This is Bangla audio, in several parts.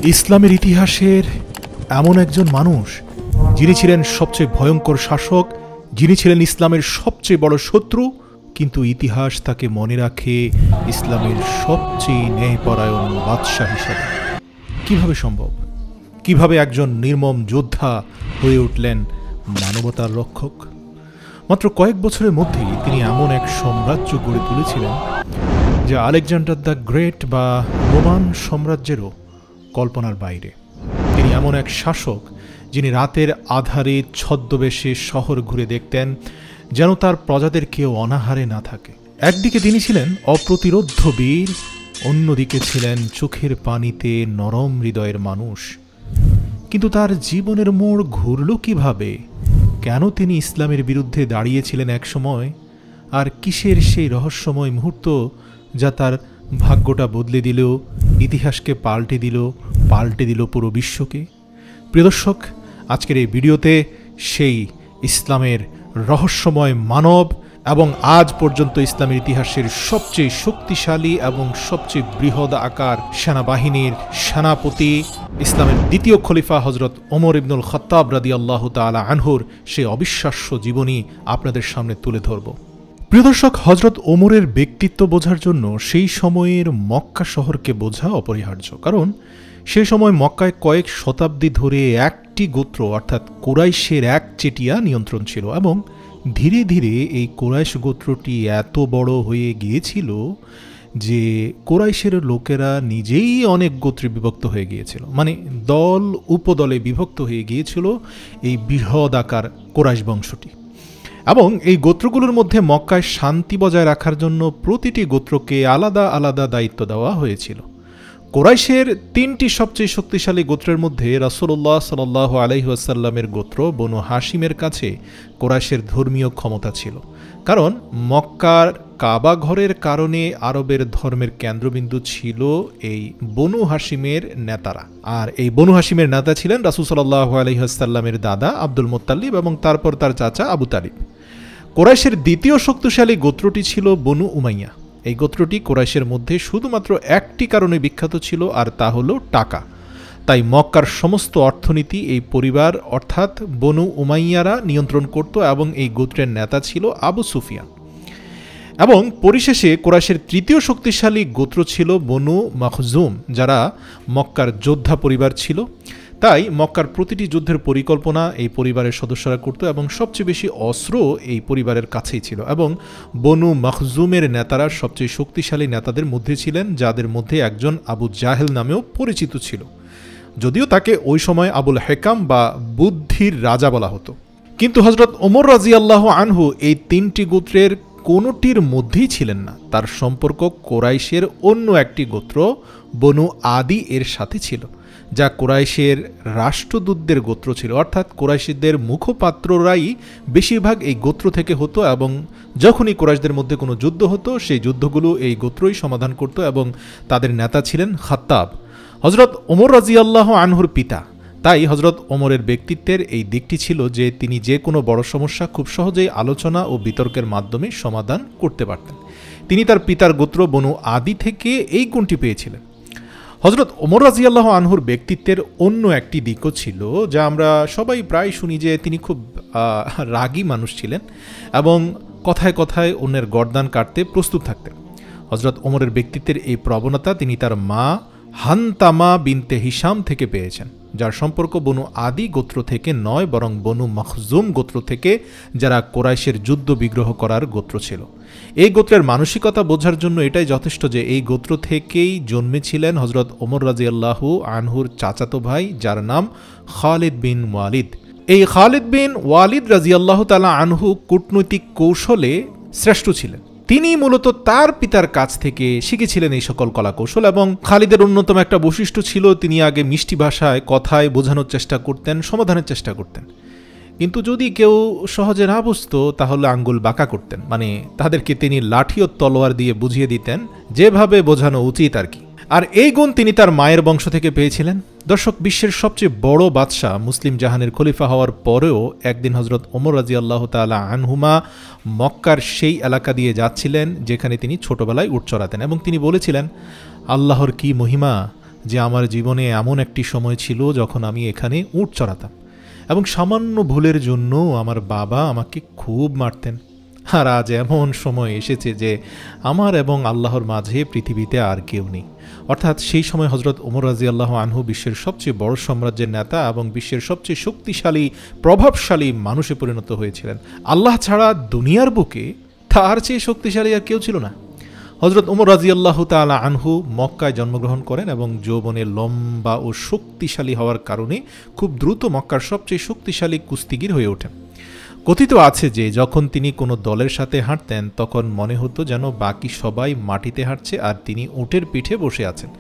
ইসলামের ইতিহাসের এমন একজন মানুষ যিনি ছিলেন সবচেয়ে ভয়ঙ্কর শাসক, যিনি ছিলেন ইসলামের সবচেয়ে বড় শত্রু, কিন্তু ইতিহাস তাকে মনে রাখে ইসলামের সবচেয়ে ন্যায়পরায়ণ বাদশাহ হিসাবে। কিভাবে সম্ভব? কিভাবে একজন নির্মম যোদ্ধা হয়ে উঠলেন মানবতার রক্ষক? মাত্র কয়েক বছরের মধ্যেই তিনি এমন এক সাম্রাজ্য গড়ে তুলেছিলেন যা আলেকজান্ডার দ্য গ্রেট বা রোমান সাম্রাজ্যেরও কল্পনার বাইরে। তিনি এমন এক শাসক যিনি রাতের আধারে ছদ্মবেশে শহর ঘুরে দেখতেন যেন তার প্রজাদের কেউ অনাহারে না থাকে। একদিকে তিনি ছিলেন অপ্রতিরোধ্য বীর, অন্যদিকে ছিলেন চোখের পানিতে নরম হৃদয়ের মানুষ। কিন্তু তার জীবনের মোড় ঘুরল কিভাবে? কেন তিনি ইসলামের বিরুদ্ধে দাঁড়িয়েছিলেন এক সময়? আর কিসের সেই রহস্যময় মুহূর্ত যা তার ভাগ্যটা বদলে দিল, ইতিহাসকে পাল্টে দিল পুরো বিশ্বকে? প্রিয় দর্শক, আজকের এই ভিডিওতে সেই ইসলামের রহস্যময় মানব এবং আজ পর্যন্ত ইসলামের ইতিহাসের সবচেয়ে শক্তিশালী এবং সবচেয়ে বৃহৎ আকার সেনাবাহিনীর সেনাপতি, ইসলামের দ্বিতীয় খলিফা হজরত ওমর ইবনুল খাত্তাব রাদিয়াল্লাহু তাআলা আনহুর সেই অবিশ্বাস্য জীবনী আপনাদের সামনে তুলে ধরব। প্রিয় দর্শক, হজরত ওমরের ব্যক্তিত্ব বোঝার জন্য সেই সময়ের মক্কা শহরকে বোঝা অপরিহার্য। কারণ সেই সময় মক্কায় কয়েক শতাব্দী ধরে একটি গোত্র অর্থাৎ কুরাইশের এক চেটিয়া নিয়ন্ত্রণ ছিল এবং ধীরে ধীরে এই কুরাইশ গোত্রটি এত বড় হয়ে গিয়েছিল যে কুরাইশের লোকেরা নিজেই অনেক গোত্রে বিভক্ত হয়ে গিয়েছিল, মানে দল উপদলে বিভক্ত হয়ে গিয়েছিল এই বৃহৎ আকার কুরাইশ বংশটি। এবং এই গোত্রগুলোর মধ্যে মক্কায় শান্তি বজায় রাখার জন্য প্রতিটি গোত্রকে আলাদা আলাদা দায়িত্ব দেওয়া হয়েছিল। কুরাইশের তিনটি সবচেয়ে শক্তিশালী গোত্রের মধ্যে রাসূলুল্লাহ সাল্লাল্লাহু আলাইহি ওয়াসাল্লামের গোত্র বনু হাশিমের কাছে কুরাইশের ধর্মীয় ক্ষমতা ছিল, কারণ মক্কার কাবা ঘরের কারণে আরবের ধর্মের কেন্দ্রবিন্দু ছিল এই বনু হাশিমের নেতারা। আর এই বনু হাশিমের নেতা ছিলেন রাসূল সাল্লাল্লাহু আলাইহি ওয়াসাল্লামের দাদা আব্দুল মুত্তালিব এবং তারপর তার চাচা আবু তালিব। কুরাইশের দ্বিতীয় শক্তিশালী গোত্রটি ছিল বনু উমাইয়া। এই গোত্রটি কুরাইশের মধ্যে শুধুমাত্র একটি কারণে বিখ্যাত ছিল, আর তা হলো টাকা। তাই মক্কার সমস্ত অর্থনীতি এই পরিবার অর্থাৎ বনু উমাইয়ারা নিয়ন্ত্রণ করত এবং এই গোত্রের নেতা ছিল আবু সুফিয়ান। এবং পরিশেষে কুরাইশের তৃতীয় শক্তিশালী গোত্র ছিল বনু মাখজুম, যারা মক্কার যোদ্ধা পরিবার ছিল। তাই মক্কার প্রতিটি যুদ্ধের পরিকল্পনা এই পরিবারের সদস্যরা করত এবং সবচেয়ে বেশি অস্ত্র এই পরিবারের কাছেই ছিল। এবং বনু মাখজুমের নেতারা সবচেয়ে শক্তিশালী নেতাদের মধ্যে ছিলেন, যাদের মধ্যে একজন আবু জাহেল নামেও পরিচিত ছিল, যদিও তাকে ওই সময় আবুল হেকাম বা বুদ্ধির রাজা বলা হতো। কিন্তু হজরত ওমর রাদিয়াল্লাহু আনহু এই তিনটি গোত্রের কোনোটির মধ্যেই ছিলেন না। তার সম্পর্ক কুরাইশের অন্য একটি গোত্র বনু আদি এর সাথে ছিল, যা কুরাইশের রাষ্ট্রদূতদের গোত্র ছিল, অর্থাৎ কুরাইশদের মুখপাত্ররাই বেশিরভাগ এই গোত্র থেকে হতো এবং যখনই কুরাইশদের মধ্যে কোনো যুদ্ধ হতো সেই যুদ্ধগুলো এই গোত্রই সমাধান করত এবং তাদের নেতা ছিলেন খাত্তাব, হজরত ওমর রাদিয়াল্লাহু আনহুর পিতা। তাই হজরত ওমরের ব্যক্তিত্বের এই দিকটি ছিল যে তিনি যে কোনো বড় সমস্যা খুব সহজেই আলোচনা ও বিতর্কের মাধ্যমে সমাধান করতে পারতেন। তিনি তার পিতার গোত্র বনু আদি থেকে এই গুণটি পেয়েছিলেন। হজরত ওমর রাদিয়াল্লাহু আনহুর ব্যক্তিত্বের অন্য একটি দিকও ছিল, যা আমরা সবাই প্রায় শুনি, যে তিনি খুব রাগী মানুষ ছিলেন এবং কথায় কথায় অন্যের গর্দান কাটতে প্রস্তুত থাকতেন। হজরত ওমরের ব্যক্তিত্বের এই প্রবণতা তিনি তার মা হানতামা বিনতে হিশাম থেকে পেয়েছেন, যার সম্পর্ক বনু আদি গোত্র থেকে নয় বরং বনু মাখজুম গোত্র থেকে, যারা কুরাইশের যুদ্ধ বিগ্রহ করার গোত্র ছিল। এই গোত্রের মানসিকতা বোঝার জন্য এটাই যথেষ্ট যে এই গোত্র থেকেই জন্মেছিলেন হজরত ওমর রাদিয়াল্লাহু আনহুর চাচাতো ভাই, যার নাম খালিদ বিন ওয়ালিদ। এই খালিদ বিন ওয়ালিদ রাদিয়াল্লাহু তাআলা আনহু কূটনৈতিক কৌশলে শ্রেষ্ঠ ছিলেন। তিনি মূলত তার পিতার কাছ থেকে শিখেছিলেন এই সকল কলাকৌশল। এবং খালিদের অন্যতম একটা বৈশিষ্ট্য ছিল, তিনি আগে মিষ্টি ভাষায় কথায় বোঝানোর চেষ্টা করতেন, সমাধানের চেষ্টা করতেন। কিন্তু যদি কেউ সহজে না বুঝতো তাহলে আঙ্গুল বাঁকা করতেন, মানে তাদেরকে তিনি লাঠি ও তলোয়ার দিয়ে বুঝিয়ে দিতেন যেভাবে বোঝানো উচিত আর কি। আর এই গুণ তিনি তার মায়ের বংশ থেকে পেয়েছিলেন। দর্শক, বিশ্বের সবচেয়ে বড় বাদশাহ মুসলিম জাহানের খলিফা হওয়ার পরেও একদিন হজরত ওমর রাদিয়াল্লাহু তাআলা আনহুমা মক্কার সেই এলাকা দিয়ে যাচ্ছিলেন যেখানে তিনি ছোটবেলায় উট চড়াতেন, এবং তিনি বলেছিলেন, আল্লাহর কি মহিমা যে আমার জীবনে এমন একটি সময় ছিল যখন আমি এখানে উট চড়াতাম এবং সামান্য ভুলের জন্য আমার বাবা আমাকে খুব মারতেন। আর আজ এমন সময় এসেছে যে আমার এবং আল্লাহর মাঝে পৃথিবীতে আর কেউ নেই। অর্থাৎ সেই সময় হজরত ওমর রাদিয়াল্লাহু আনহু বিশ্বের সবচেয়ে বড় সাম্রাজ্যের নেতা এবং বিশ্বের সবচেয়ে শক্তিশালী প্রভাবশালী মানুষে পরিণত হয়েছিলেন। আল্লাহ ছাড়া দুনিয়ার বুকে তার চেয়ে শক্তিশালী আর কেউ ছিল না। হজরত ওমর রাদিয়াল্লাহু তাআলা আনহু মক্কায় জন্মগ্রহণ করেন এবং যৌবনে লম্বা ও শক্তিশালী হওয়ার কারণে খুব দ্রুত মক্কার সবচেয়ে শক্তিশালী কুস্তিগির হয়ে ওঠেন। কথিত আছে যে যখন তিনি কোনো দলের সাথে হাঁটতেন তখন মনে হতো যেন বাকি সবাই মাটিতে হাঁটছে আর তিনি উটের পিঠে বসে আছেন।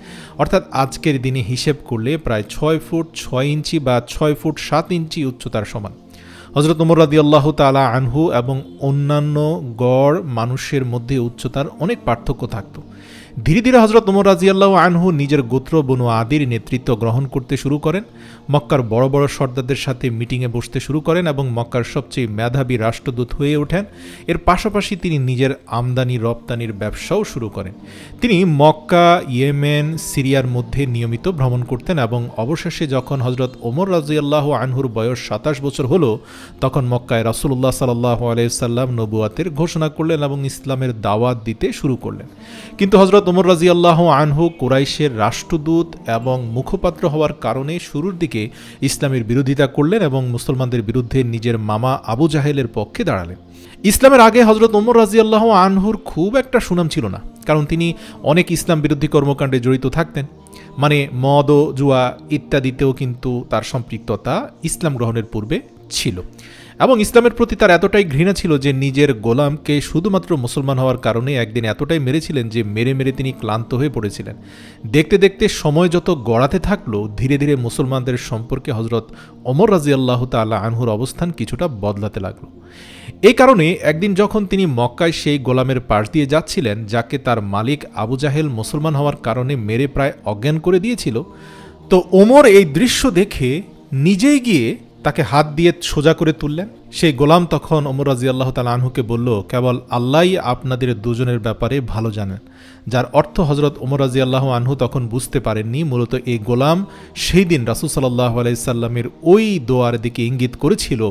অর্থাৎ আজকের দিনে হিসেব করলে প্রায় 6 ফুট 6 ইঞ্চি বা 6 ফুট 7 ইঞ্চি উচ্চতার সমান। হজরত ওমর রাদিয়াল্লাহু তাআলা আনহু এবং অন্যান্য গড় মানুষের মধ্যে উচ্চতার অনেক পার্থক্য থাকত। ধীরে ধীরে হজরত ওমর রাদিয়াল্লাহু আনহু নিজের গোত্র বনু আদির নেতৃত্ব গ্রহণ করতে শুরু করেন, মক্কার বড় বড় সর্দারদের সাথে মিটিংয়ে বসতে শুরু করেন এবং মক্কার সবচেয়ে মেধাবী রাষ্ট্রদূত হয়ে ওঠেন। এর পাশাপাশি তিনি নিজের আমদানি রপ্তানির ব্যবসাও শুরু করেন। তিনি মক্কা, ইয়েমেন, সিরিয়ার মধ্যে নিয়মিত ভ্রমণ করতেন এবং অবশেষে যখন হজরত ওমর রাদিয়াল্লাহু আনহুর বয়স 27 বছর হলো তখন মক্কায় রাসূলুল্লাহ সাল্লাল্লাহু আলাইহি সাল্লাম নবুয়াতের ঘোষণা করলেন এবং ইসলামের দাওয়াত দিতে শুরু করলেন। কিন্তু হজরত ওমর রাদিয়াল্লাহু আনহু কুরাইশের রাষ্ট্রদূত এবং মুখপাত্র হওয়ার কারণে শুরুর দিকে ইসলামের বিরোধিতা করলেন এবং মুসলমানদের বিরুদ্ধে নিজের মামা আবু জাহেলের পক্ষে দাঁড়ালেন। ইসলামের আগে হজরত ওমর রাদিয়াল্লাহু আনহুর খুব একটা সুনাম ছিল না, কারণ তিনি অনেক ইসলাম বিরোধী কর্মকাণ্ডে জড়িত থাকতেন। মানে মদ ও জুয়া ইত্যাদিতেও কিন্তু তার সম্পৃক্ততা ইসলাম গ্রহণের পূর্বে ছিল এবং ইসলামের প্রতি তার এতটাই ঘৃণা ছিল যে নিজের গোলামকে শুধুমাত্র মুসলমান হওয়ার কারণে একদিন এতটাই মেরেছিলেন যে মেরে মেরে তিনি ক্লান্ত হয়ে পড়েছিলেন। দেখতে দেখতে সময় যত গড়াতে থাকলো ধীরে ধীরে মুসলমানদের সম্পর্কে হজরত ওমর রাদিয়াল্লাহু তাআলা আনহুর অবস্থান কিছুটা বদলাতে লাগলো। এই কারণে একদিন যখন তিনি মক্কায় সেই গোলামের পাশ দিয়ে যাচ্ছিলেন যাকে তার মালিক আবু জাহেল মুসলমান হওয়ার কারণে মেরে প্রায় অজ্ঞান করে দিয়েছিল, তো ওমর এই দৃশ্য দেখে নিজেই গিয়ে তাকে হাত দিয়ে সোজা করে তুললেন। সেই গোলাম তখন ওমর রাদিয়াল্লাহু তাআলা আনহুকে বলল, কেবল আল্লাহই আপনাদের দুজনের ব্যাপারে ভালো জানেন। যার অর্থ হজরত ওমর রাদিয়াল্লাহু আনহু তখন বুঝতে পারেননি মূলত এই গোলাম সেই দিন রাসূল সাল্লাল্লাহু আলাইহি সাল্লামের ওই দোয়ার দিকে ইঙ্গিত করেছিল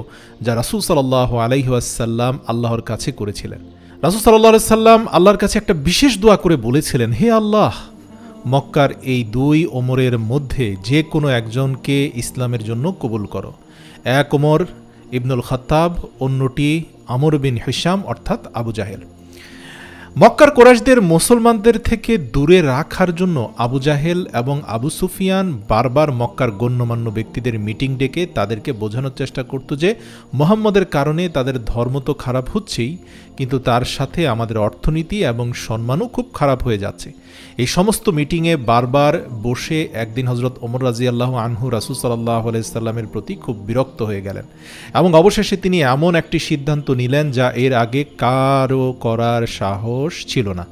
যা রাসূল সাল্লাল্লাহু আলাইহি ওয়াসাল্লাম আল্লাহর কাছে করেছিলেন। রাসূল সাল্লাল্লাহু আলাইহি সাল্লাম আল্লাহর কাছে একটা বিশেষ দোয়া করে বলেছিলেন, হে আল্লাহ, মক্কার এই দুই ওমরের মধ্যে যে কোনো একজনকে ইসলামের জন্য কবুল করো। এক ওমর ইবনুল খাত্তাব, অন্যটি আমর বিন হিশাম অর্থাৎ আবু জাহেল। মক্কার কুরাইশদের মুসলমানদের থেকে দূরে রাখার জন্য আবু জাহেল এবং আবু সুফিয়ান বারবার মক্কার গণ্যমান্য ব্যক্তিদের মিটিং ডেকে তাদেরকে বোঝানোর চেষ্টা করত যে মুহাম্মদের কারণে তাদের ধর্ম তো খারাপ হচ্ছেই, কিন্তু তার সাথে আমাদের অর্থনীতি এবং সম্মানও খুব খারাপ হয়ে যাচ্ছে। এই সমস্ত মিটিংয়ে বারবার বসে একদিন হজরত ওমর রাদিয়াল্লাহু আনহু রাসূল সাল্লাল্লাহু আলাইহি সাল্লামের প্রতি খুব বিরক্ত হয়ে গেলেন এবং অবশেষে তিনি এমন একটি সিদ্ধান্ত নিলেন যা এর আগে কারও করার সাহস ছিল না,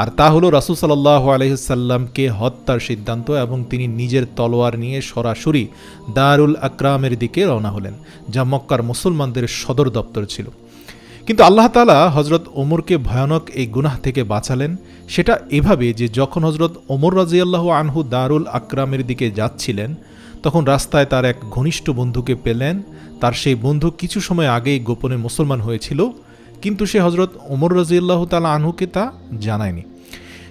আর তা হলো রাসূল সাল্লাল্লাহু আলাইহি সাল্লামকে হত্যার সিদ্ধান্ত এবং তিনি নিজের তলোয়ার নিয়ে সরাসরি দারুল আকরামের দিকে রওনা হলেন, যা মক্কার মুসলমানদের সদর দপ্তর ছিল। কিন্তু আল্লাহ তাআলা হজরত ওমরকে ভয়ানক এই গুনাহ থেকে বাঁচালেন। সেটা এভাবে যে যখন হজরত ওমর রাদিয়াল্লাহু আনহু দারুল আকরামের দিকে যাচ্ছিলেন তখন রাস্তায় তার এক ঘনিষ্ঠ বন্ধুকে পেলেন। তার সেই বন্ধু কিছু সময় আগেই গোপনে মুসলমান হয়েছিল, কিন্তু সে হজরত ওমর রাদিয়াল্লাহু তাআলা আনহুকে তা জানায়নি।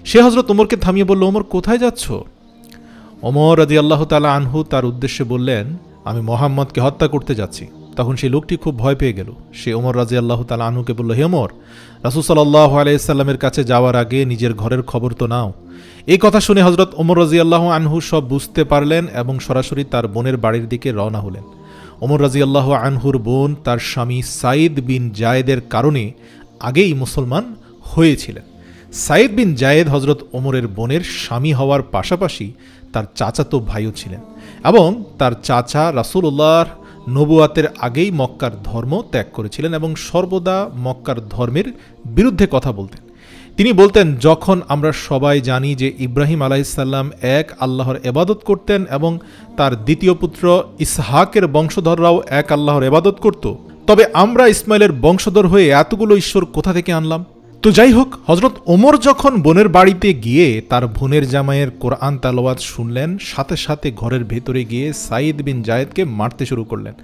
সে হজরত ওমরকে থামিয়ে বলল, ওমর কোথায় যাচ্ছ? ওমর রাদিয়াল্লাহু তাআলা আনহু তার উদ্দেশ্যে বললেন, আমি মুহাম্মদকে হত্যা করতে যাচ্ছি। তখন সেই লোকটি খুব ভয় পেয়ে গেল। সে ওমর রাদিয়াল্লাহু তাআলা আনহুকে বলল, হে ওমর, রাসূল সাল্লাল্লাহু আলাইহি সাল্লামের কাছে যাওয়ার আগে নিজের ঘরের খবর তো নাও। এই কথা শুনে হজরত ওমর রাদিয়াল্লাহু আনহু সব বুঝতে পারলেন এবং সরাসরি তার বোনের বাড়ির দিকে রওনা হলেন। ওমর রাদিয়াল্লাহু আনহুর বোন তার স্বামী সাইদ বিন জায়েদের কারণে আগেই মুসলমান হয়েছিলেন। সাইদ বিন জায়েদ হজরত ওমরের বোনের স্বামী হওয়ার পাশাপাশি তার চাচাতো ভাইও ছিলেন এবং তার চাচা রাসূলুল্লাহর নবুয়াতের আগেই মক্কার ধর্ম ত্যাগ করেছিলেন এবং সর্বদা মক্কার ধর্মের বিরুদ্ধে কথা বলতেন। তিনি বলতেন, যখন আমরা সবাই জানি যে ইব্রাহিম আলাইহিসসালাম এক আল্লাহর ইবাদত করতেন এবং তার দ্বিতীয় পুত্র ইসহাকের বংশধররাও এক আল্লাহর ইবাদত করত, তবে আমরা ইসমাইলের বংশধর হয়ে এতগুলো ঈশ্বর কোথা থেকে আনলাম? তো যাই হোক, হজরত ওমর যখন বোনের বাড়িতে গিয়ে তার বোনের জামাইয়ের কোরআন তালাওয়াত শুনলেন, সাথে সাথে ঘরের ভেতরে গিয়ে সাইদ বিন জায়েদকে মারতে শুরু করলেন।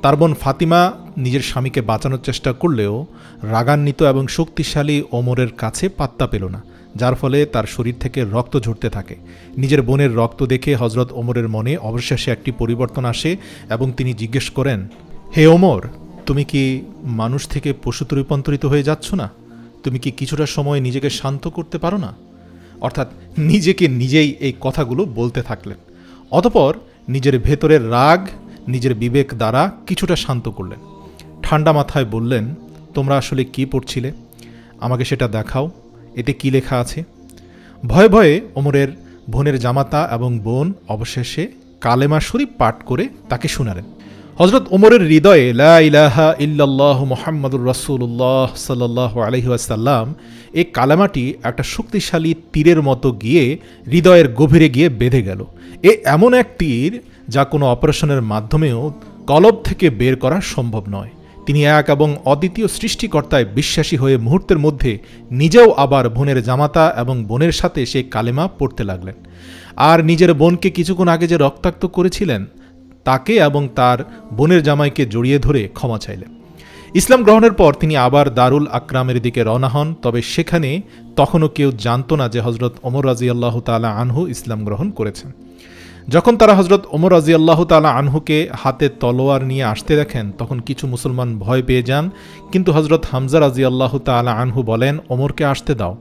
তার বোন ফাতিমা নিজের স্বামীকে বাঁচানোর চেষ্টা করলেও রাগান্বিত এবং শক্তিশালী ওমরের কাছে পাত্তা পেল না, যার ফলে তার শরীর থেকে রক্ত ঝরতে থাকে। নিজের বোনের রক্ত দেখে হজরত ওমরের মনে অবশেষে একটি পরিবর্তন আসে এবং তিনি জিজ্ঞেস করেন, হে ওমর, তুমি কি মানুষ থেকে পশুতে রূপান্তরিত হয়ে যাচ্ছ না? তুমি কি কিছুটা সময় নিজেকে শান্ত করতে পারো না? অর্থাৎ নিজেকে নিজেই এই কথাগুলো বলতে থাকলেন। অতঃপর নিজের ভেতরের রাগ নিজের বিবেক দ্বারা কিছুটা শান্ত করলেন। ঠান্ডা মাথায় বললেন, তোমরা আসলে কি পড়ছিলে? আমাকে সেটা দেখাও, এতে কি লেখা আছে? ভয়ে ভয়ে ওমরের বোনের জামাতা এবং বোন অবশেষে কালেমা শরীফ পাঠ করে তাকে শোনালেন। হজরত ওমরের হৃদয়ে লা ইলাহা ইল্লাল্লাহু মুহাম্মাদুর রাসূলুল্লাহ সাল্লাল্লাহু আলাইহি ওয়াসাল্লাম এই কালেমাটি একটা শক্তিশালী তীরের মতো গিয়ে হৃদয়ের গভীরে গিয়ে বেঁধে গেল। এমন এক তীর যা কোনো অপারেশনের মাধ্যমেও কলব থেকে বের করা সম্ভব নয়। তিনি এক এবং অদ্বিতীয় সৃষ্টিকর্তায় বিশ্বাসী হয়ে মুহূর্তের মধ্যে নিজেও আবার বোনের জামাতা এবং বোনের সাথে সেই কালেমা পড়তে লাগলেন। আর নিজের বোনকে কিছুক্ষণ আগে যে রক্তাক্ত করেছিলেন তাকে এবং তার বোনের জামাইকে জড়িয়ে ধরে ক্ষমা চাইলেন। ইসলাম গ্রহণের পর তিনি আবার দারুল আকরামের দিকে রওনা হন। তবে সেখানে তখনও কেউ জানত না যে হজরত ওমর রাদিয়াল্লাহু তাআলা আনহু ইসলাম গ্রহণ করেছেন। যখন তারা হজরত ওমর রাদিয়াল্লাহু তাআলা আনহুকে হাতে তলোয়ার নিয়ে আসতে দেখেন, তখন কিছু মুসলমান ভয় পেয়ে যান। কিন্তু হজরত হামজা রাদিয়াল্লাহু তাআলা আনহু বলেন, ওমরকে আসতে দাও,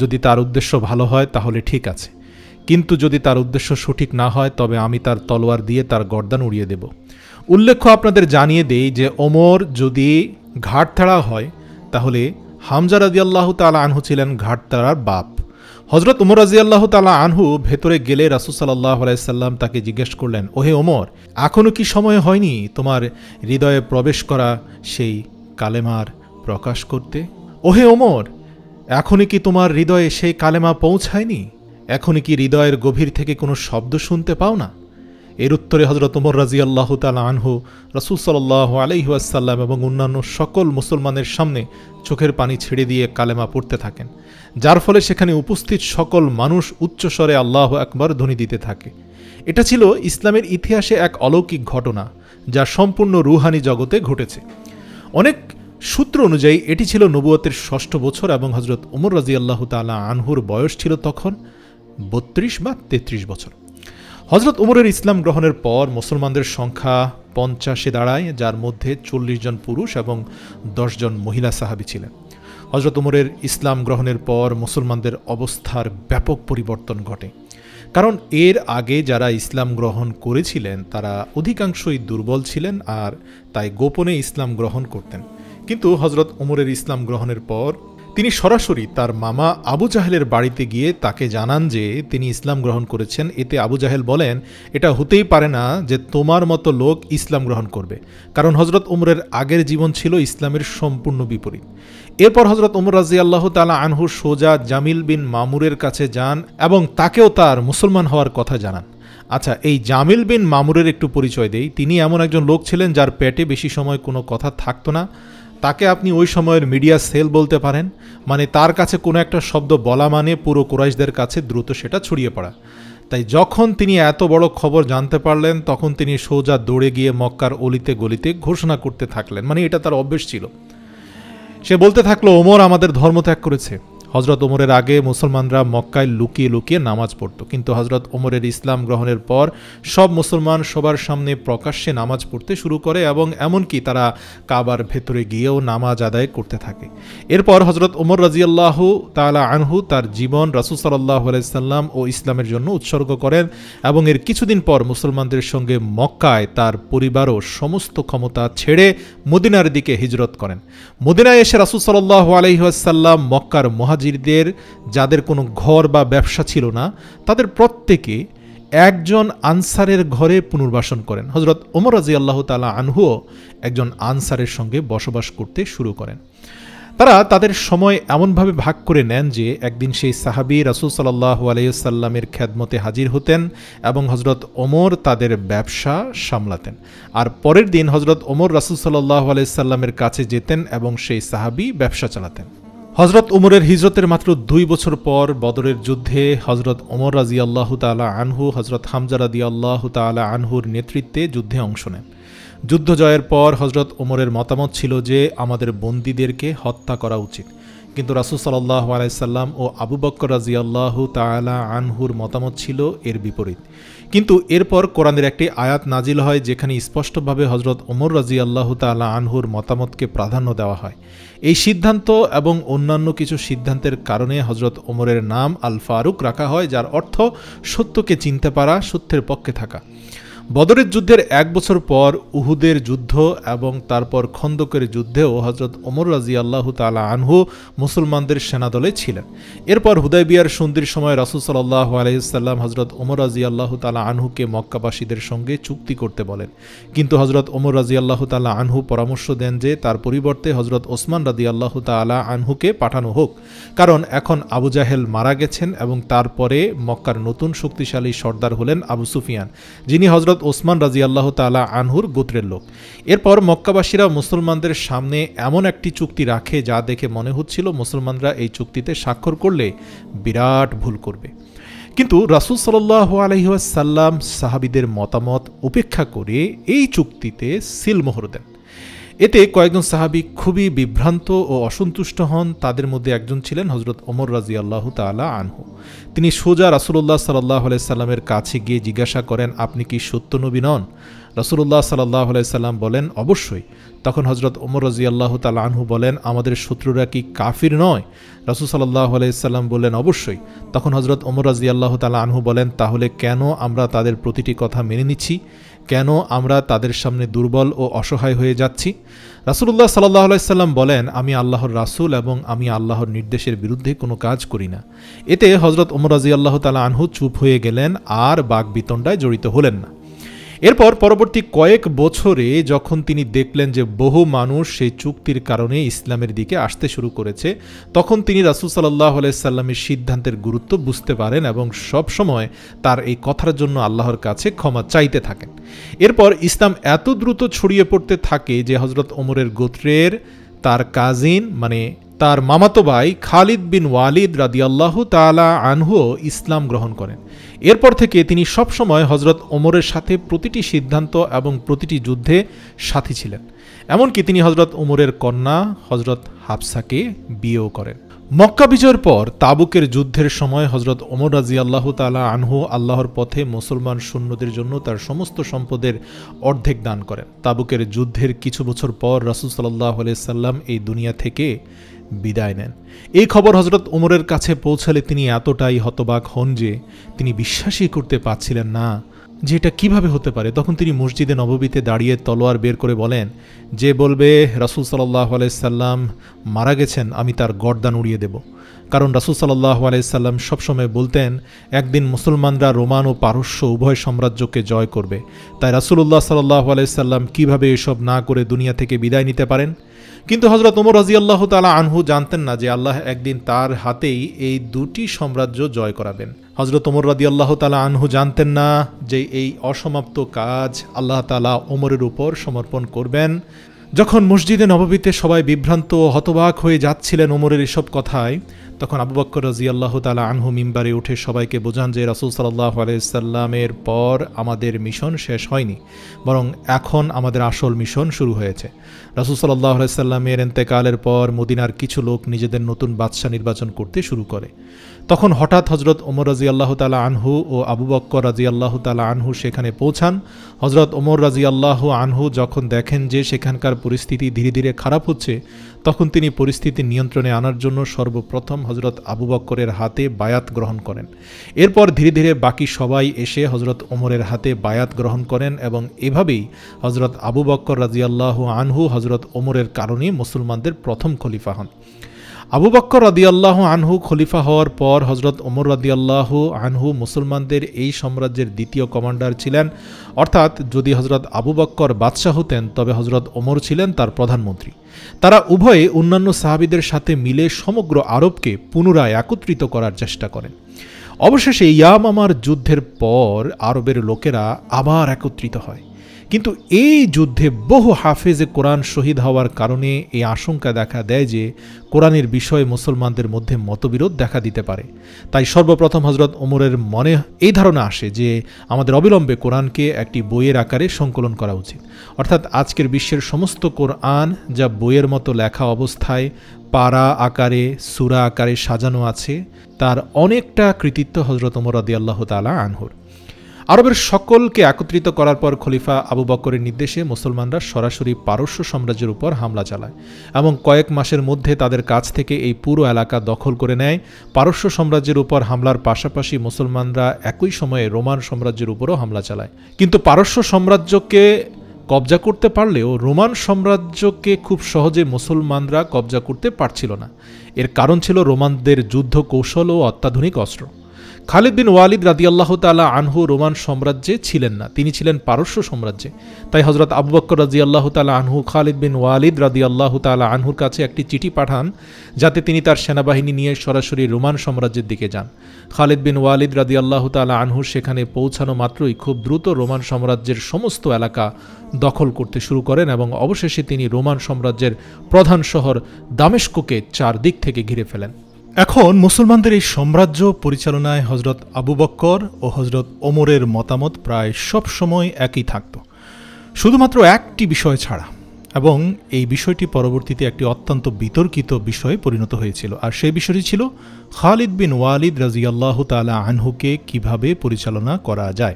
যদি তার উদ্দেশ্য ভালো হয় তাহলে ঠিক আছে, কিন্তু যদি তার উদ্দেশ্য সঠিক না হয় তবে আমি তার তলোয়ার দিয়ে তার গর্দান উড়িয়ে দেব। উল্লেখ্য আপনাদের জানিয়ে দেই যে ওমর যদি ঘাটতাড়া হয় তাহলে হামজা রাদিয়াল্লাহু তাআলা আনহু ছিলেন ঘাটতাড়ার বাপ। হজরত ওমর রাদিয়াল্লাহু তাআলা আনহু ভেতরে গেলে রাসূল সাল্লাল্লাহু আলাইহি সাল্লাম তাকে জিজ্ঞেস করলেন, ওহে ওমর, এখনও কি সময় হয়নি তোমার হৃদয়ে প্রবেশ করা সেই কালেমার প্রকাশ করতে? ওহে ওমর, এখনই কি তোমার হৃদয়ে সেই কালেমা পৌঁছায়নি? এখনই কি হৃদয়ের গভীর থেকে কোনো শব্দ শুনতে পাও না? এর উত্তরে হজরত ওমর রাদিয়াল্লাহু তাআলা আনহু রাসূল সাল্লাল্লাহু আলাইহি ওয়াসাল্লাম এবং অন্যান্য সকল মুসলমানের সামনে চোখের পানি ছেড়ে দিয়ে কালেমা পড়তে থাকেন, যার ফলে সেখানে উপস্থিত সকল মানুষ উচ্চস্বরে আল্লাহু আকবার ধ্বনি দিতে থাকে। এটা ছিল ইসলামের ইতিহাসে এক অলৌকিক ঘটনা যা সম্পূর্ণ রুহানি জগতে ঘটেছে। অনেক সূত্র অনুযায়ী এটি ছিল নবুয়তের ৬ষ্ঠ বছর এবং হজরত ওমর রাদিয়াল্লাহু তাআলা আনহুর বয়স ছিল তখন ৩২ বা ৩৩ বছর। হজরত ওমরের ইসলাম গ্রহণের পর মুসলমানদের সংখ্যা ৫০-এ দাঁড়ায়, যার মধ্যে ৪০ জন পুরুষ এবং ১০ জন মহিলা সাহাবী ছিলেন। হজরত ওমরের ইসলাম গ্রহণের পর মুসলমানদের অবস্থার ব্যাপক পরিবর্তন ঘটে, কারণ এর আগে যারা ইসলাম গ্রহণ করেছিলেন তারা অধিকাংশই দুর্বল ছিলেন আর তাই গোপনে ইসলাম গ্রহণ করতেন। কিন্তু হজরত ওমরের ইসলাম গ্রহণের পর তিনি সরাসরি তার মামা আবু জাহেলের বাড়িতে গিয়ে তাকে জানান যে তিনি ইসলাম গ্রহণ করেছেন। এতে আবু জাহেল বলেন, এটা হতেই পারে না যে তোমার মতো লোক ইসলাম গ্রহণ করবে, কারণ হজরত ওমরের আগের জীবন ছিল ইসলামের সম্পূর্ণ বিপরীত। এরপর হজরত ওমর রাদিয়াল্লাহু তাআলা আনহু সোজা জামিল বিন মামুরের কাছে যান এবং তাকেও তার মুসলমান হওয়ার কথা জানান। আচ্ছা, এই জামিল বিন মামুরের একটু পরিচয় দেই। তিনি এমন একজন লোক ছিলেন যার পেটে বেশি সময় কোনো কথা থাকতো না। তাকে আপনি ওই সময়ের মিডিয়া সেল বলতে পারেন, মানে তার কাছে কোনো একটা শব্দ বলা মানে পুরো কুরাইশদের কাছে দ্রুত সেটা ছড়িয়ে পড়া। তাই যখন তিনি এত বড় খবর জানতে পারলেন তখন তিনি সোজা দৌড়ে গিয়ে মক্কার অলিতে গলিতে ঘোষণা করতে থাকলেন, মানে এটা তার অভ্যেস ছিল। সে বলতে থাকলো, ওমর আমাদের ধর্ম ত্যাগ করেছে। হজরত ওমরের আগে মুসলমানরা মক্কায় লুকিয়ে লুকিয়ে নামাজ পড়ত, কিন্তু হজরত ওমরের ইসলাম গ্রহণের পর সব মুসলমান সবার সামনে প্রকাশ্যে নামাজ পড়তে শুরু করে এবং এমনকি তারা কাবার ভেতরে গিয়েও নামাজ আদায় করতে থাকে। এরপর হজরত ওমর রাদিয়াল্লাহু তাআলা আনহু তার জীবন রাসূল সাল্লাল্লাহু আলাইহি সাল্লাম ও ইসলামের জন্য উৎসর্গ করেন এবং এর কিছুদিন পর মুসলমানদের সঙ্গে মক্কায় তার পরিবারও সমস্ত ক্ষমতা ছেড়ে মদিনার দিকে হিজরত করেন। মদিনায় এসে রাসূল সাল্লাল্লাহু আলাইহি ওয়াসাল্লাম মক্কার মুহাজিরদের যাদের কোনো ঘর বা ব্যবসা ছিল না তাদের প্রত্যেকে একজন আনসারের ঘরে পুনর্বাসন করেন। হজরত ওমর রাদিয়াল্লাহু তাআলা আনহুও একজন আনসারের সঙ্গে বসবাস করতে শুরু করেন। তারা তাদের সময় এমনভাবে ভাগ করে নেন যে একদিন সেই সাহাবী রাসূল সাল্লাল্লাহু আলাইহি ওয়াসাল্লামের খেদমতে হাজির হতেন এবং হজরত ওমর তাদের ব্যবসা সামলাতেন, আর পরের দিন হজরত ওমর রাসূল সাল্লাল্লাহু আলাইহি ওয়াসাল্লামের কাছে যেতেন এবং সেই সাহাবী ব্যবসা চালাতেন। হজরত ওমরের হিজরতের মাত্র 2 বছর পর বদরের যুদ্ধে হজরত ওমর রাদিয়াল্লাহু তাআলা আনহু হজরত হামজা রাদিয়াল্লাহু তাআলা আনহুর নেতৃত্বে যুদ্ধে অংশ নেন। যুদ্ধ জয়ের পর হজরত ওমরের মতামত ছিল যে আমাদের বন্দীদেরকে হত্যা করা উচিত, কিন্তু রাসূল সাল্লাল্লাহু আলাইহি সাল্লাম ও আবু বকর রাদিয়াল্লাহু তাআলা আনহুর মতামত ছিল এর বিপরীত। কিন্তু এরপর কোরআনের একটি আয়াত নাজিল হয় যেখানে স্পষ্টভাবে হজরত ওমর রাদিয়াল্লাহু তাআলা আনহুর মতামতকে প্রাধান্য দেওয়া হয়। এই সিদ্ধান্ত এবং অন্যান্য কিছু সিদ্ধান্তের কারণে হজরত ওমরের নাম আল ফারুক রাখা হয়, যার অর্থ সত্যকে চিনতে পারা, সত্যের পক্ষে থাকা। বদরের যুদ্ধের 1 বছর পর উহুদের যুদ্ধ এবং তারপর খন্দকের যুদ্ধেও হজরত ওমর রাদিয়াল্লাহু তাআলা আনহু মুসলমানদের সেনাদলে ছিলেন। এরপর হুদায়বিয়ার সন্ধির সময় রাসূল সাল্লাল্লাহু আলাইহি সাল্লাম হজরত ওমর রাদিয়াল্লাহু তাআলা আনহুকে মক্কাবাসীদের সঙ্গে চুক্তি করতে বলেন, কিন্তু হজরত ওমর রাদিয়াল্লাহু তাআলা আনহু পরামর্শ দেন যে তার পরিবর্তে হজরত ওসমান রাদিয়াল্লাহু তাআলা আনহুকে পাঠানো হোক, কারণ এখন আবু জাহেল মারা গেছেন এবং তারপরে মক্কার নতুন শক্তিশালী সর্দার হলেন আবু সুফিয়ান, যিনি হজরত ওসমান রাদিয়াল্লাহু তাআলা আনহুর গোত্রের লোক। এরপর মক্কাবাসীরা মুসলমানদের সামনে এমন একটি চুক্তি রাখে যা দেখে মনে হচ্ছিল মুসলমানরা এই চুক্তিতে স্বাক্ষর করলে বিরাট ভুল করবে। কিন্তু রাসূল সাল্লাল্লাহু আলাইহি ওয়াসাল্লাম সাহাবীদের মতামত উপেক্ষা করে এই চুক্তিতে সিলমোহর দেন। এতে কয়েকজন সাহাবী খুবই বিভ্রান্ত ও অসন্তুষ্ট হন। তাদের মধ্যে একজন ছিলেন হজরত ওমর রাদিয়াল্লাহু তাআলা আনহু। তিনি সোজা রাসূলুল্লাহ সাল্লাল্লাহু আলাইহি সাল্লামের কাছে গিয়ে জিজ্ঞাসা করেন, আপনি কি সত্য নবী নন? রাসূলুল্লাহ সাল্লাল্লাহু আলাইহি সাল্লাম বলেন, অবশ্যই। তখন হজরত ওমর রাদিয়াল্লাহু তাআলা আনহু বলেন, আমাদের শত্রুরা কি কাফির নয়? রাসূল সাল্লাল্লাহু আলাইহি সাল্লাম বললেন, অবশ্যই। তখন হজরত ওমর রাদিয়াল্লাহু তাআলা আনহু বলেন, তাহলে কেন আমরা তাদের প্রতিটি কথা মেনে নিচ্ছি? কেন আমরা তাদের সামনে দুর্বল ও অসহায় হয়ে যাচ্ছি? রাসূলুল্লাহ সাল্লাল্লাহু আলাইহি সাল্লাম বলেন, আমি আল্লাহর রাসূল এবং আমি আল্লাহর নির্দেশের বিরুদ্ধে কোনো কাজ করি না। এতে হজরত ওমর রাদিয়াল্লাহু তাআলা আনহু চুপ হয়ে গেলেন, আর বাকবিতণ্ডায় জড়িত হলেন না। এরপর পরবর্তী কয়েক বছরে যখন তিনি দেখলেন যে বহু মানুষ সেই চুক্তির কারণে ইসলামের দিকে আসতে শুরু করেছে, তখন তিনি রাসূল সাল্লাল্লাহু আলাইহি সাল্লামের সিদ্ধান্তের গুরুত্ব বুঝতে পারেন এবং সব সময় তার এই কথার জন্য আল্লাহর কাছে ক্ষমা চাইতে থাকেন। এরপর ইসলাম এত দ্রুত ছড়িয়ে পড়তে থাকে যে হজরত ওমরের গোত্রের তার কাজিন মানে তার মামাতো ভাই খালিদ বিন ওয়ালিদ রাদিয়াল্লাহু তাআলা আনহু ইসলাম গ্রহণ করেন। এরপর থেকে তিনি সবসময় হজরত ওমরের সাথে প্রতিটি সিদ্ধান্ত এবং প্রতিটি যুদ্ধে সাথী ছিলেন। এমনকি তিনি হজরত ওমরের কন্যা হজরত হাফসাকে বিয়েও করেন। মক্কা বিজয়ের পর তাবুকের যুদ্ধের সময় হজরত ওমর রাদিয়াল্লাহু তাআলা আনহু আল্লাহর পথে মুসলমান সৈন্যদের জন্য তার সমস্ত সম্পদের অর্ধেক দান করেন। তাবুকের যুদ্ধের কিছু বছর পর রাসূল সাল্লাল্লাহু আলাইহি সাল্লাম এই দুনিয়া থেকে বিদায় নেন। এই খবর হজরত ওমরের কাছে পৌঁছালে তিনি এতটাই হতবাক হন যে তিনি বিশ্বাসই করতে পারছিলেন না যে এটা কিভাবে হতে পারে। তখন তিনি মসজিদে নববীতে দাঁড়িয়ে তলোয়ার বের করে বলেন, যে বলবে রাসূল সাল্লাল্লাহু আলাইহি সাল্লাম মারা গেছেন, আমি তার গর্দান উড়িয়ে দেব। কারণ রাসূল সাল্লাল্লাহু আলাইহি সাল্লাম সবসময় বলতেন একদিন মুসলমানরা রোমান ও পারস্য উভয় সাম্রাজ্যকে জয় করবে। তাই রাসূলুল্লাহ সাল্লাল্লাহু আলাইহি সাল্লাম কিভাবে এসব না করে দুনিয়া থেকে বিদায় নিতে পারেন? কিন্তু হজরত ওমর রাদিয়াল্লাহু তাআলা আনহু জানতেন না যে আল্লাহ একদিন তার হাতেই এই দুটি সাম্রাজ্য জয় করাবেন। হজরত ওমর রাদিয়াল্লাহু তাআলা আনহু জানতেন না যে এই অসমাপ্ত কাজ আল্লাহ তাআলা ওমরের উপর সমর্পণ করবেন। যখন মসজিদে নববীতে সবাই বিভ্রান্ত ও হতবাক হয়ে যাচ্ছিলেন ওমরের এসব কথায়, তখন আবু বকর রাদিয়াল্লাহু তাআলা আনহু মিম্বারে উঠে সবাইকে বোঝান যে রাসূল সাল্লাল্লাহু আলাইহি সাল্লামের পর আমাদের মিশন শেষ হয়নি, বরং এখন আমাদের আসল মিশন শুরু হয়েছে। রাসূল সাল্লাল্লাহু আলাইহি সাল্লামের ইন্তেকালের পর মদিনার কিছু লোক নিজেদের নতুন বাদশা নির্বাচন করতে শুরু করে। তখন হঠাৎ হজরত ওমর রাদিয়াল্লাহু তাআলা আনহু ও আবু বকর রাদিয়াল্লাহু তাআলা আনহু সেখানে পৌঁছান। হজরত ওমর রাদিয়াল্লাহু আনহু যখন দেখেন যে সেখানকার পরিস্থিতি ধীরে ধীরে খারাপ হচ্ছে, তখন তিনি পরিস্থিতি নিয়ন্ত্রণে আনার জন্য সর্বপ্রথম হজরত আবু বকরের হাতে বায়াত গ্রহণ করেন। এরপর ধীরে ধীরে বাকি সবাই এসে হজরত ওমরের হাতে বায়াত গ্রহণ করেন এবং এভাবেই হজরত আবু বকর রাদিয়াল্লাহু আনহু হজরত ওমরের কারণে মুসলমানদের প্রথম খলিফা হন। আবু বকর রাদিয়াল্লাহু আনহু খলিফা হওয়ার পর হজরত ওমর রাদিয়াল্লাহু আনহু মুসলমানদের এই সাম্রাজ্যের দ্বিতীয় কমান্ডার ছিলেন। অর্থাৎ যদি হজরত আবু বকর বাদশাহ হতেন তবে হজরত ওমর ছিলেন তার প্রধানমন্ত্রী। তারা উভয়ে অন্যান্য সাহাবীদের সাথে মিলে সমগ্র আরবকে পুনরায় একত্রিত করার চেষ্টা করেন। অবশেষে ইয়ামামার যুদ্ধের পর আরবের লোকেরা আবার একত্রিত হয়। কিন্তু এই যুদ্ধে বহু হাফেজে কোরআন শহীদ হওয়ার কারণে এই আশঙ্কা দেখা দেয় যে কোরআনের বিষয়ে মুসলমানদের মধ্যে মতবিরোধ দেখা দিতে পারে। তাই সর্বপ্রথম হজরত ওমরের মনে এই ধারণা আসে যে আমাদের অবিলম্বে কোরআনকে একটি বইয়ের আকারে সংকলন করা উচিত। অর্থাৎ আজকের বিশ্বের সমস্ত কোরআন যা বইয়ের মতো লেখা অবস্থায় পারা আকারে সূরা আকারে সাজানো আছে, তার অনেকটা কৃতিত্ব হজরত ওমর রাদিয়াল্লাহু তাআলা আনহুর। আরবের সকলকে একত্রিত করার পর খলিফা আবু বকরের নির্দেশে মুসলমানরা সরাসরি পারস্য সাম্রাজ্যের উপর হামলা চালায় এবং কয়েক মাসের মধ্যে তাদের কাছ থেকে এই পুরো এলাকা দখল করে নেয়। পারস্য সাম্রাজ্যের উপর হামলার পাশাপাশি মুসলমানরা একই সময়ে রোমান সাম্রাজ্যের উপরও হামলা চালায়। কিন্তু পারস্য সাম্রাজ্যকে কবজা করতে পারলেও রোমান সাম্রাজ্যকে খুব সহজে মুসলমানরা কবজা করতে পারছিল না। এর কারণ ছিল রোমানদের যুদ্ধ কৌশল ও অত্যাধুনিক অস্ত্র। খালিদ বিন ওয়ালিদ রাদিয়াল্লাহু তাআলা আনহু রোমান সাম্রাজ্যে ছিলেন না, তিনি ছিলেন পারস্য সাম্রাজ্যে। তাই হযরত আবু বকর রাদিয়াল্লাহু তাআলা আনহু খালিদ বিন ওয়ালিদ রাদিয়াল্লাহু তাআলা আনহুর কাছে একটি চিঠি পাঠান যাতে তিনি তার সেনাবাহিনী নিয়ে সরাসরি রোমান সাম্রাজ্যের দিকে যান। খালিদ বিন ওয়ালিদ রাদিয়াল্লাহু তাআলা আনহু সেখানে পৌঁছানো মাত্রই খুব দ্রুত রোমান সাম্রাজ্যের সমস্ত এলাকা দখল করতে শুরু করেন এবং অবশেষে তিনি রোমান সাম্রাজ্যের প্রধান শহর দামেস্ককে চারদিক থেকে ঘিরে ফেলেন। এখন মুসলমানদের এই সাম্রাজ্য পরিচালনায় হজরত আবু বকর ও হজরত ওমরের মতামত প্রায় সব সময় একই থাকত, শুধুমাত্র একটি বিষয় ছাড়া, এবং এই বিষয়টি পরবর্তীতে একটি অত্যন্ত বিতর্কিত বিষয়ে পরিণত হয়েছিল। আর সেই বিষয়টি ছিল খালিদ বিন ওয়ালিদ রাদিয়াল্লাহু তাআলা আনহুকে কিভাবে পরিচালনা করা যায়।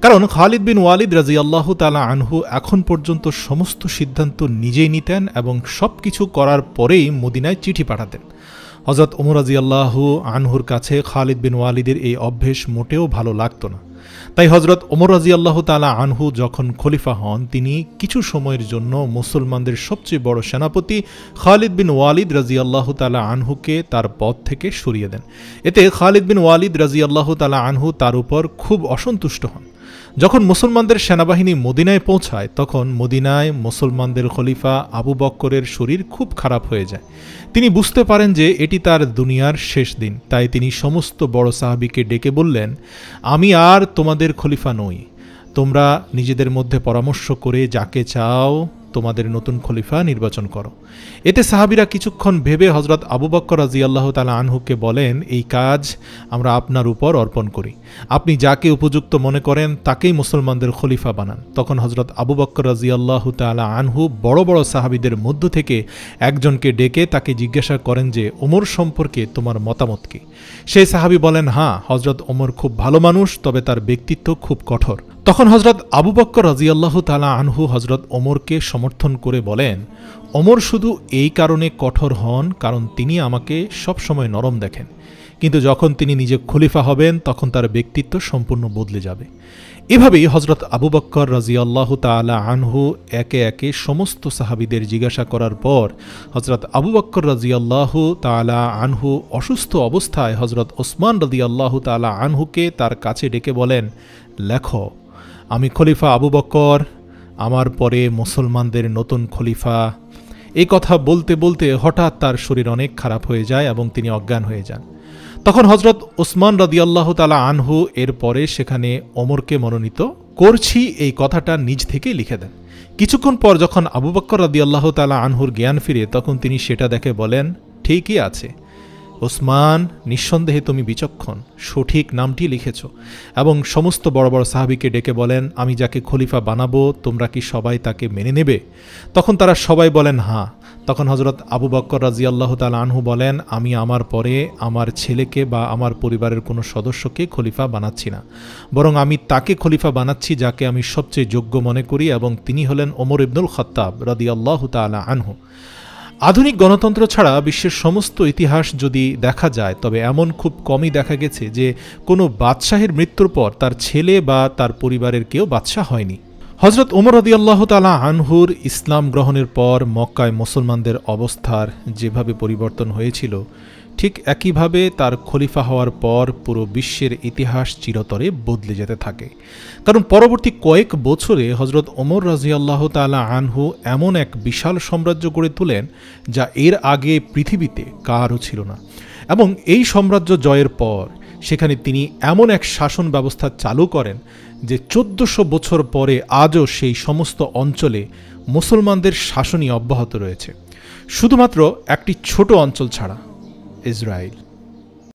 কারণ খালিদ বিন ওয়ালিদ রাদিয়াল্লাহু তাআলা আনহু এখন পর্যন্ত সমস্ত সিদ্ধান্ত নিজেই নিতেন এবং সব কিছু করার পরেই মদিনায় চিঠি পাঠাতেন। হযরত ওমর রাদিয়াল্লাহু আনহুর কাছে খালিদ বিন ওয়ালিদের এই অভ্যেস মোটেও ভালো লাগতো না। তাই হযরত ওমর রাদিয়াল্লাহু তাআলা আনহু যখন খলিফা হন, তিনি কিছু সময়ের জন্য মুসলমানদের সবচেয়ে বড় সেনাপতি খালিদ বিন ওয়ালিদ রাদিয়াল্লাহু তাআলা আনহুকে তার পদ থেকে সরিয়ে দেন। এতে খালিদ বিন ওয়ালিদ রাদিয়াল্লাহু তাআলা আনহু তার উপর খুব অসন্তুষ্ট হন। যখন মুসলমানদের সেনাবাহিনী মদিনায় পৌঁছায়, তখন মদিনায় মুসলমানদের খলিফা আবু বকরের শরীর খুব খারাপ হয়ে যায়। তিনি বুঝতে পারেন যে এটি তার দুনিয়ার শেষ দিন। তাই তিনি সমস্ত বড় সাহাবীকে ডেকে বললেন, আমি আর তোমাদের খলিফা নই, তোমরা নিজেদের মধ্যে পরামর্শ করে যাকে চাও তোমাদের নতুন খলিফা নির্বাচন করো। এতে সাহাবীরা কিছুক্ষণ ভেবে হযরত আবু বকর রাদিয়াল্লাহু তাআলা আনহুকে বলেন, এই কাজ আমরা আপনার উপর অর্পণ করি, আপনি যাকে উপযুক্ত মনে করেন তাকেই মুসলমানদের খলিফা বানান। তখন হযরত আবু বকর রাদিয়াল্লাহু তাআলা আনহু বড় বড় সাহাবীদের মধ্য থেকে একজনকে ডেকে তাকে জিজ্ঞাসা করেন যে ওমর সম্পর্কে তোমার মতামত কি? সেই সাহাবী বলেন, হ্যাঁ, হযরত ওমর খুব ভালো মানুষ, তবে তার ব্যক্তিত্ব খুব কঠোর। তখন হযরত আবু বকর রাদিয়াল্লাহু তাআলা আনহু হযরত ওমরকে সমর্থন করে বলেন, ওমর শুধু এই কারণে কঠোর হন কারণ তিনি আমাকে সব সময় নরম দেখেন, কিন্তু যখন তিনি নিজে খলিফা হবেন তখন তার ব্যক্তিত্ব সম্পূর্ণ বদলে যাবে। এভাবেই হযরত আবু বকর রাদিয়াল্লাহু তাআলা আনহু একে একে সমস্ত সাহাবীদের জিজ্ঞাসা করার পর হযরত আবু বকর রাদিয়াল্লাহু তাআলা আনহু অসুস্থ অবস্থায় হযরত ওসমান রাদিয়াল্লাহু তাআলা আনহুকে তার কাছে ডেকে বলেন, লেখো, আমি খলিফা আবু বকর, আমার পরে মুসলমানদের নতুন খলিফা। এই কথা বলতে বলতে হঠাৎ তার শরীর অনেক খারাপ হয়ে যায় এবং তিনি অজ্ঞান হয়ে যান। তখন হযরত ওসমান রাদিয়াল্লাহু তাআলা আনহু এর পরে সেখানে ওমরকে মনোনীত করছি এই কথাটা নিজ থেকেই লিখে দেন। কিছুক্ষণ পর যখন আবু বকর রাদিয়াল্লাহু তাআলা আনহুর জ্ঞান ফিরে, তখন তিনি সেটা দেখে বলেন, ঠিকই আছে ওসমান, নিঃসন্দেহে তুমি বিচক্ষণ, সঠিক নামটি লিখেছ। এবং সমস্ত বড় বড় সাহাবীকে ডেকে বলেন, আমি যাকে খলিফা বানাবো তোমরা কি সবাই তাকে মেনে নেবে? তখন তারা সবাই বলেন হ্যাঁ। তখন হযরত আবু বকর রাদিয়াল্লাহু তাআলা আনহু বলেন, আমি আমার পরে আমার ছেলেকে বা আমার পরিবারের কোনো সদস্যকে খলিফা বানাচ্ছি না, বরং আমি তাকে খলিফা বানাচ্ছি যাকে আমি সবচেয়ে যোগ্য মনে করি, এবং তিনি হলেন ওমর ইবনুল খাত্তাব রাদিয়াল্লাহু তাআলা আনহু। আধুনিক গণতন্ত্র ছাড়া বিশ্বের সমস্ত ইতিহাস যদি দেখা যায়, তবে এমন খুব কমই দেখা গেছে যে কোনো বাদশাহের মৃত্যুর পর তার ছেলে বা তার পরিবারের কেউ বাদশাহ হয়নি। হযরত ওমর রাদিয়াল্লাহু তাআলা আনহুর ইসলাম গ্রহণের পর মক্কায় মুসলমানদের অবস্থার যেভাবে পরিবর্তন হয়েছিল, ঠিক একইভাবে তার খলিফা হওয়ার পর পুরো বিশ্বের ইতিহাস চিরতরে বদলে যেতে থাকে। কারণ পরবর্তী কয়েক বছরে হযরত ওমর রাদিয়াল্লাহু তাআলা আনহু এমন এক বিশাল সাম্রাজ্য গড়ে তোলেন যা এর আগে পৃথিবীতে কারও ছিল না। এবং এই সাম্রাজ্য জয়ের পর সেখানে তিনি এমন এক শাসন ব্যবস্থা চালু করেন যে 1400 বছর পরে আজও সেই সমস্ত অঞ্চলে মুসলমানদের শাসনই অব্যাহত রয়েছে, শুধুমাত্র একটি ছোট অঞ্চল ছাড়া, ইসরায়েল।